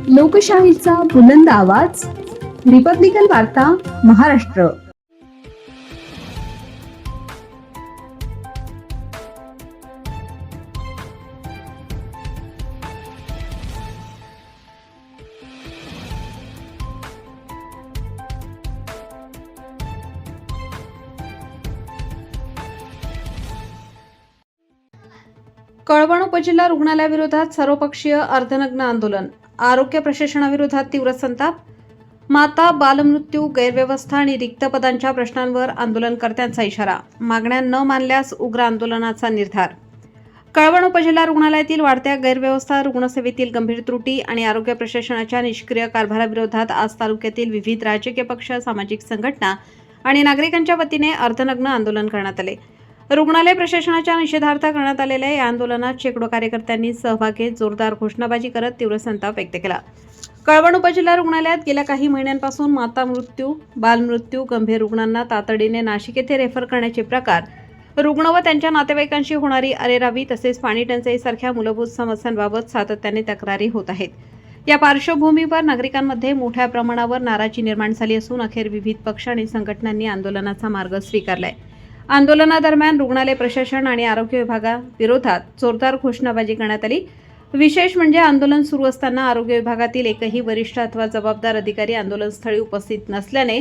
लोकशाहीचा बुलंद आवाज, रिपब्लिकन वार्ता, महाराष्ट्र. कळवण उपजिल्हा रुग्णालयाविरोधात सर्वपक्षीय अर्धनग्न आंदोलन. आरोग्य प्रशासनाविरोधात तीव्र संताप. माता बालमृत्यू, गैरव्यवस्था आणि रिक्त पदांच्या प्रश्नांवर आंदोलनकर्त्यांचा इशारा. मागण्या न मानल्यास उग्र आंदोलनाचा निर्धार. कळवण उपजिल्हा रुग्णालयातील वाढत्या गैरव्यवस्था, रुग्णसेवेतील गंभीर त्रुटी आणि आरोग्य प्रशासनाच्या निष्क्रिय कारभाराविरोधात आज तालुक्यातील विविध राजकीय पक्ष, सामाजिक संघटना आणि नागरिकांच्या वतीने अर्धनग्न आंदोलन करण्यात आले. रुग्णालय प्रशासनाच्या निषेधार्थ करण्यात आलेल्या या आंदोलनात शेकडो कार्यकर्त्यांनी सहभाग घेत जोरदार घोषणाबाजी करत तीव्र संताप व्यक्त केला. कळवण उपजिल्हा रुग्णालयात गेल्या काही महिन्यांपासून माता मृत्यू, बालमृत्यू, गंभीर रुग्णांना तातडीने नाशिक येथे रेफर करण्याचे प्रकार, रुग्ण व त्यांच्या नातेवाईकांशी होणारी अरेरावी तसेच पाणी टंचाईसारख्या मूलभूत समस्यांबाबत सातत्याने तक्रारी होत आहेत. या पार्श्वभूमीवर नागरिकांमध्ये मोठ्या प्रमाणावर नाराजी निर्माण झाली असून अखेर विविध पक्ष आणि संघटनांनी आंदोलनाचा मार्ग स्वीकारलाय. आंदोलनादरम्यान रुग्णालय प्रशासन आणि आरोग्य विभागाविरोधात जोरदार घोषणाबाजी करण्यात आली. विशेष म्हणजे आंदोलन सुरू असताना आरोग्य विभागातील एकही वरिष्ठ अथवा जबाबदार अधिकारी आंदोलनस्थळी उपस्थित नसल्याने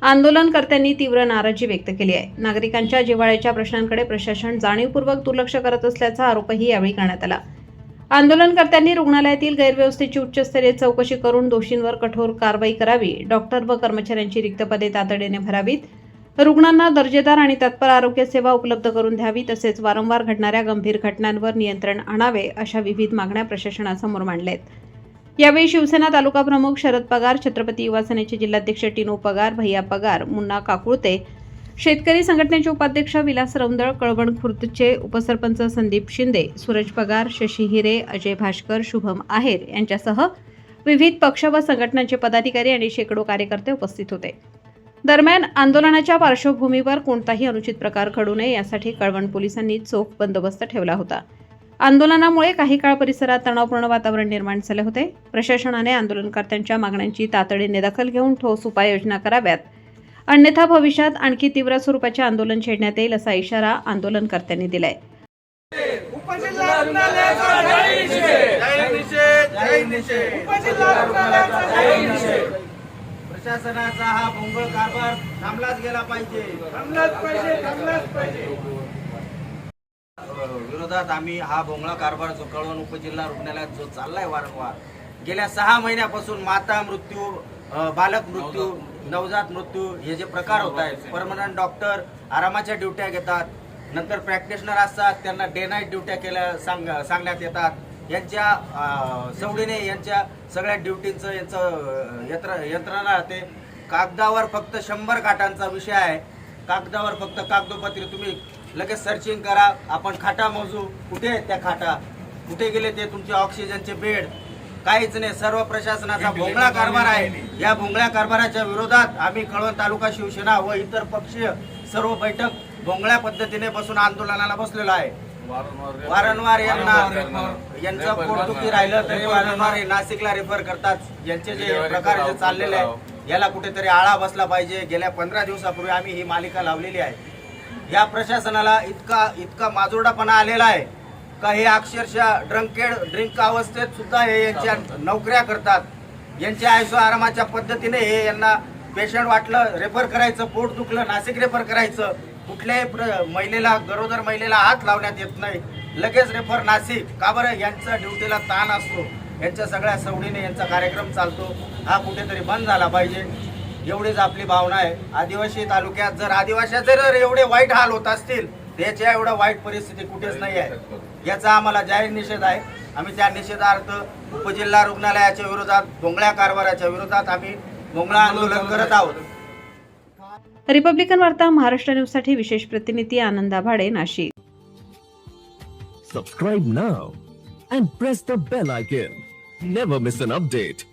आंदोलनकर्त्यांनी तीव्र नाराजी व्यक्त केली आहे. नागरिकांच्या जिव्हाळ्याच्या प्रश्नांकडे प्रशासन जाणीवपूर्वक दुर्लक्ष करत असल्याचा आरोपही यावेळी करण्यात आला. आंदोलनकर्त्यांनी रुग्णालयातील गैरव्यवस्थेची उच्चस्तरीय चौकशी करून दोषींवर कठोर कारवाई करावी, डॉक्टर व कर्मचाऱ्यांची रिक्त पदे तातडीने भरावीत, रुग्णांना दर्जेदार आणि तत्पर आरोग्य सेवा उपलब्ध करून द्यावी, तसेच वारंवार घडणाऱ्या गंभीर घटनांवर नियंत्रण आणावे, अशा विविध मागण्या प्रशासनासमोर मांडल्या आहेत. यावेळी शिवसेना तालुका प्रमुख शरद पगार, छत्रपती युवा सेनेचे जिल्हाध्यक्ष टिनू पगार, भैया पगार, मुन्ना काकुळते, शेतकरी संघटनेचे उपाध्यक्ष विलास रौंदळ, कळवण खुर्दचे उपसरपंच संदीप शिंदे, सूरज पगार, शशी हिरे, अजय भास्कर, शुभम आहेर यांच्यासह विविध पक्ष व संघटनांचे पदाधिकारी आणि शेकडो कार्यकर्ते उपस्थित होते. दरम्यान आंदोलनाच्या पार्श्वभूमीवर कोणताही अनुचित प्रकार घडू नये यासाठी कळवण पोलिसांनी चोख बंदोबस्त ठेवला होता. आंदोलनामुळे काही काळ परिसरात तणावपूर्ण वातावरण निर्माण झाले होते. प्रशासनाने आंदोलनकर्त्यांच्या मागण्यांची तातडीने दखल घेऊन ठोस उपाययोजना कराव्यात, अन्यथा भविष्यात आणखी तीव्र स्वरूपाचे आंदोलन छेडण्यात येईल असा इशारा आंदोलनकर्त्यांनी दिलाय. प्रशासनाचा हा भोंगळ कारभार थांबलाच गेला पाहिजे. विरोधात आम्ही हा भोंगळा कारभार जो कळवण उपजिल्हा रुग्णालयात जो चाललाय वारंवार गेल्या 6 महिन्यापासून माता मृत्यू, बालक मृत्यू, नवजात मृत्यू हे जे प्रकार होत आहेत, परमनंट डॉक्टर आरामाच्या ड्युट्या घेतात, नंतर प्रॅक्टिशनर असतात त्यांना डे नाईट ड्युट्या केल्या सांगण्यात येतात. यांच्या सवडीने यांच्या सगळ्या ड्युटीचं यांचं यंत्रणा ते कागदावर फक्त 100 खाटांचा विषय आहे. कागदावर फक्त कागदोपत्री तुम्ही लगेच सर्चिंग करा, आपण खाटा मोजू, कुठे आहेत त्या खाटा, कुठे गेले ते तुमचे ऑक्सिजनचे बेड, काहीच नाही. सर्व प्रशासनाचा भोंगळा कारभार आहे. या भोंगळ्या कारभाराच्या विरोधात आम्ही कळवण तालुका शिवसेना व इतर पक्षीय सर्व बैठक भोंगळ्या पद्धतीने बसून आंदोलनाला बसलेलो आहे. वारंवार यांचं पोटदुखी राहिलं तरी वारंवार नाशिकला रेफर करतात. यांचे जे प्रकार जे चाललेले आहेत याला कुठेतरी आळा बसला पाहिजे. गेल्या 15 दिवसापूर्वी आम्ही ही मालिका लावलेली आहे. या प्रशासनाला इतका माजोर्डापणा आलेला आहे का हे अक्षरशः ड्रिंक अवस्थेत सुद्धा हे यांच्या नोकऱ्या करतात. यांच्या आयसो आरामाच्या पद्धतीने हे यांना पेशंट वाटलं रेफर करायचं, पोट दुखलं नाशिक रेफर करायचं. कुठल्याही महिलेला, गरोदर महिलेला हात लावण्यात येत नाही, लगेच रेफर नाशिक. का बरं? यांचा ड्युटीला ताण असतो, यांच्या सगळ्या सवडीने यांचा कार्यक्रम चालतो. हा कुठेतरी बंद झाला पाहिजे एवढीच आपली भावना आहे. आदिवासी तालुक्यात जर आदिवासीचे जर एवढे वाईट हाल होत असतील त्याच्या एवढं वाईट परिस्थिती कुठेच नाही आहे. याचा आम्हाला जाहीर निषेध आहे. आम्ही त्या निषेधार्थ उपजिल्हा रुग्णालयाच्या विरोधात, भोंगळ्या कारभाराच्या विरोधात आम्ही भोंगळा आंदोलन करत आहोत. रिपब्लिकन वार्ता महाराष्ट्र न्यूजसाठी विशेष प्रतिनिधी आनंद आभाडे, Nashik. Subscribe now and press the bell icon. Never miss an update.